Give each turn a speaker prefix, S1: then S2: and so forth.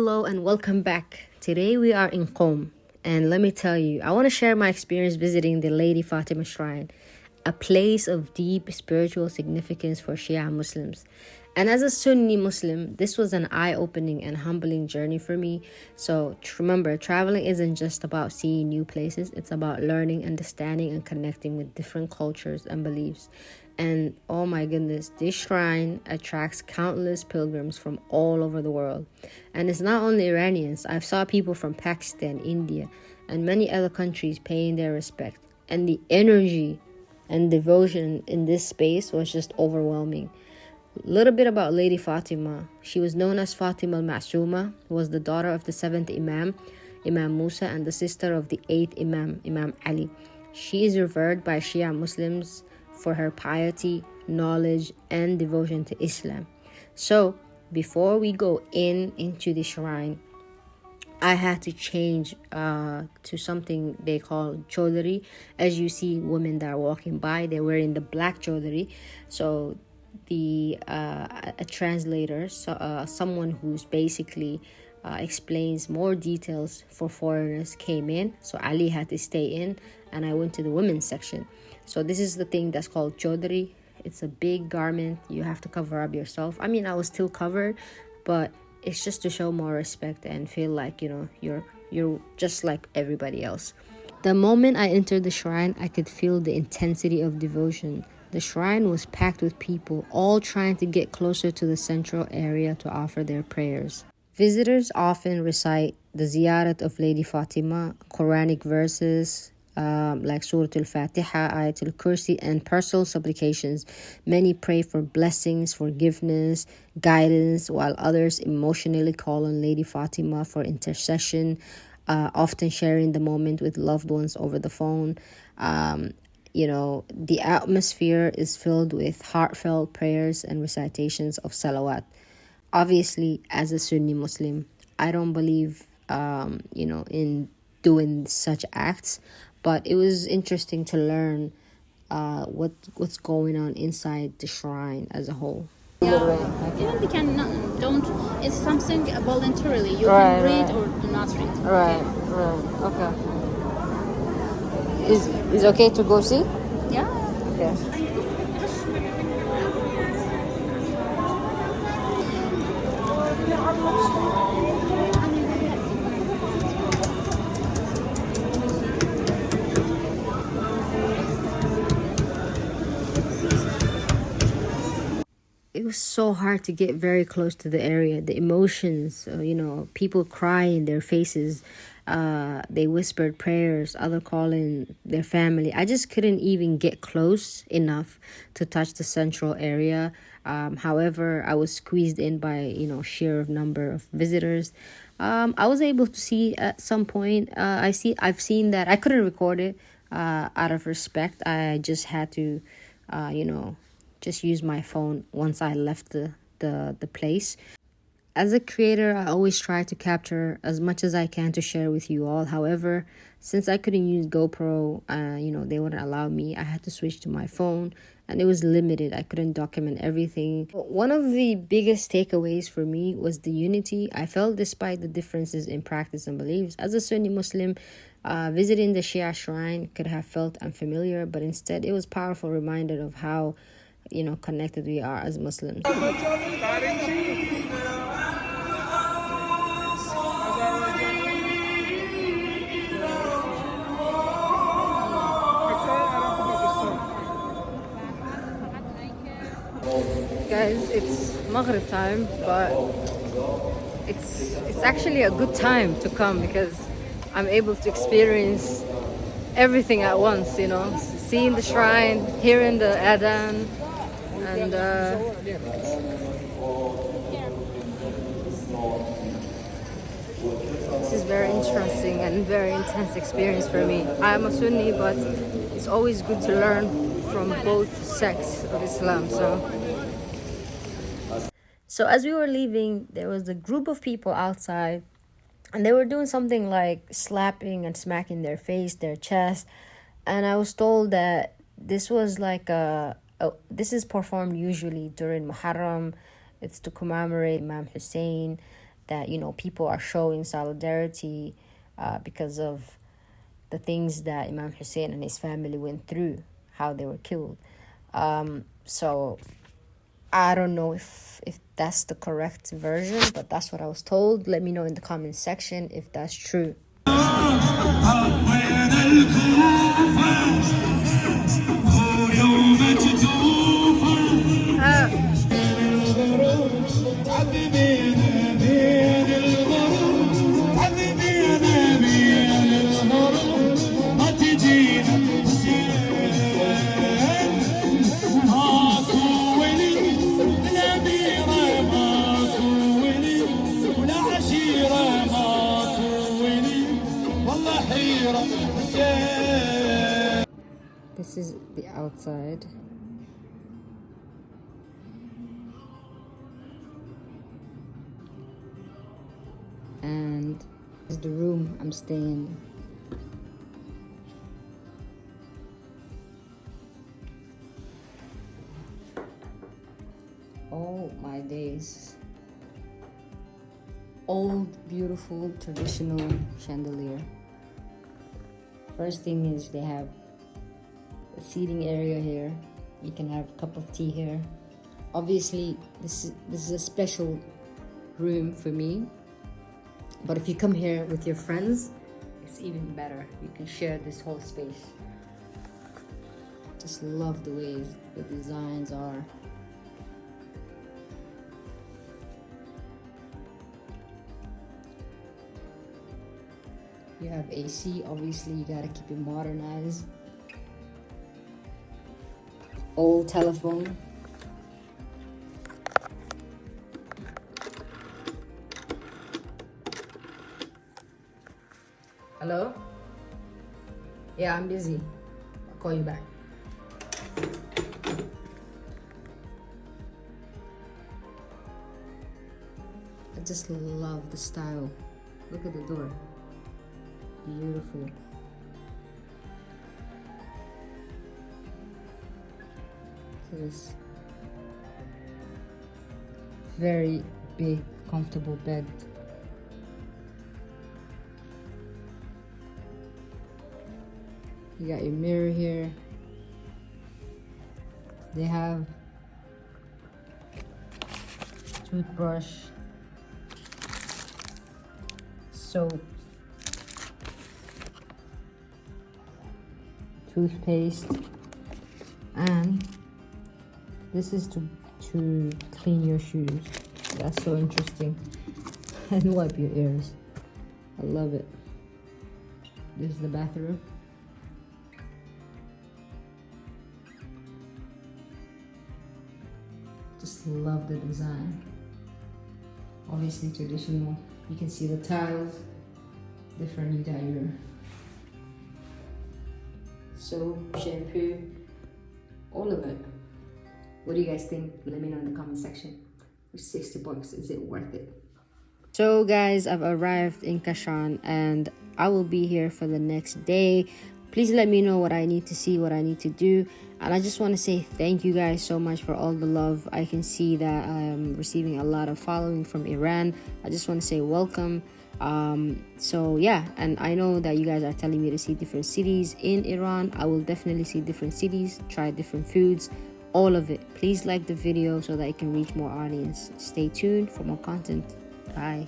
S1: Hello and welcome back. Today we are in Qom, and let me tell you, I want to share my experience visiting the Lady Fatima Shrine, a place of deep spiritual significance for Shia Muslims. And as a Sunni Muslim, this was an eye-opening and humbling journey for me. So remember, traveling isn't just about seeing new places, it's about learning, understanding, and connecting with different cultures and beliefs. And oh my goodness, this shrine attracts countless pilgrims from all over the world. And it's not only Iranians. I've saw people from Pakistan, India, and many other countries paying their respect. And the energy and devotion in this space was just overwhelming. A little bit about Lady Fatima. She was known as Fatima al-Ma'suma, was the daughter of the 7th Imam, Imam Musa, and the sister of the 8th Imam, Imam Ali. She is revered by Shia Muslims for her piety, knowledge, and devotion to Islam. So, before we go into the shrine, I had to change to something they call chaudhary. As you see, women that are walking by, they're wearing the black chaudhary. So, a translator, someone who's basically explains more details for foreigners came in. So Ali had to stay in, and I went to the women's section. So this is the thing that's called chaudhary. It's a big garment. You have to cover up yourself. I mean, I was still covered, but it's just to show more respect and feel like, you're just like everybody else. The moment I entered the shrine, I could feel the intensity of devotion. The shrine was packed with people, all trying to get closer to the central area to offer their prayers. Visitors often recite the ziyarat of Lady Fatima, Quranic verses like Surah Al-Fatiha, Ayat Al-Kursi, and personal supplications. Many pray for blessings, forgiveness, guidance, while others emotionally call on Lady Fatima for intercession, often sharing the moment with loved ones over the phone. The atmosphere is filled with heartfelt prayers and recitations of salawat. Obviously, as a Sunni Muslim, I don't believe, in doing such acts, but it was interesting to learn what's going on inside the shrine as a whole.
S2: Yeah, even we can don't. It's something voluntarily. You can read or do not read.
S1: Right. Okay. Is okay to go see?
S2: Yeah.
S1: Okay. It was so hard to get very close to the area. The emotions, people cry in their faces. They whispered prayers, other calling their family. I just couldn't even get close enough to touch the central area. However, I was squeezed in by, sheer number of visitors. I was able to see at some point. I've seen that. I couldn't record it out of respect. I just had to, just use my phone once I left the place. As a creator, I always try to capture as much as I can to share with you all. However, since I couldn't use GoPro, they wouldn't allow me. I had to switch to my phone, and it was limited. I couldn't document everything. One of the biggest takeaways for me was the unity I felt despite the differences in practice and beliefs. As a Sunni Muslim, visiting the Shia shrine could have felt unfamiliar, but instead it was a powerful reminder of how connected we are as Muslims. Guys, it's Maghrib time, but it's actually a good time to come because I'm able to experience everything at once, seeing the shrine, hearing the adhan, and this is very interesting and very intense experience for me. I am a Sunni, but it's always good to learn from both sects of Islam. So as we were leaving, there was a group of people outside, and they were doing something like slapping and smacking their face, their chest, and I was told that this was like this is performed usually during Muharram. It's to commemorate Imam Hussein, that, you know, people are showing solidarity because of the things that Imam Hussein and his family went through, how they were killed. So I don't know if that's the correct version, but that's what I was told. Let me know in the comment section if that's true. This is the outside. And this is the room I'm staying in. Oh my days. Old, beautiful, traditional chandelier. First thing is they have a seating area here. You can have a cup of tea here. Obviously, this is a special room for me. But if you come here with your friends, it's even better. You can share this whole space. Just love the way the designs are. You have AC, obviously you gotta keep it modernized. Old telephone. Hello? Yeah, I'm busy. I'll call you back. I just love the style. Look at the door. Beautiful. So this very big, comfortable bed. You got your mirror here. They have toothbrush, soap, toothpaste, and this is to clean your shoes. That's so interesting. And wipe your ears. I love it. This is the bathroom. Just love the design. Obviously traditional. You can see the tiles. Different. You got your soap, shampoo, all of it. What do you guys think? Let me know in the comment section. For 60 bucks, is it worth it? So guys, I've arrived in Kashan and I will be here for the next day. Please let me know what I need to see, what I need to do. And I just want to say thank you guys so much for all the love. I can see that I'm receiving a lot of following from Iran. I just want to say welcome. So yeah, and I know that you guys are telling me to see different cities in Iran. I will definitely see different cities, try different foods, all of it. Please like the video so that it can reach more audience. Stay tuned for more content. Bye.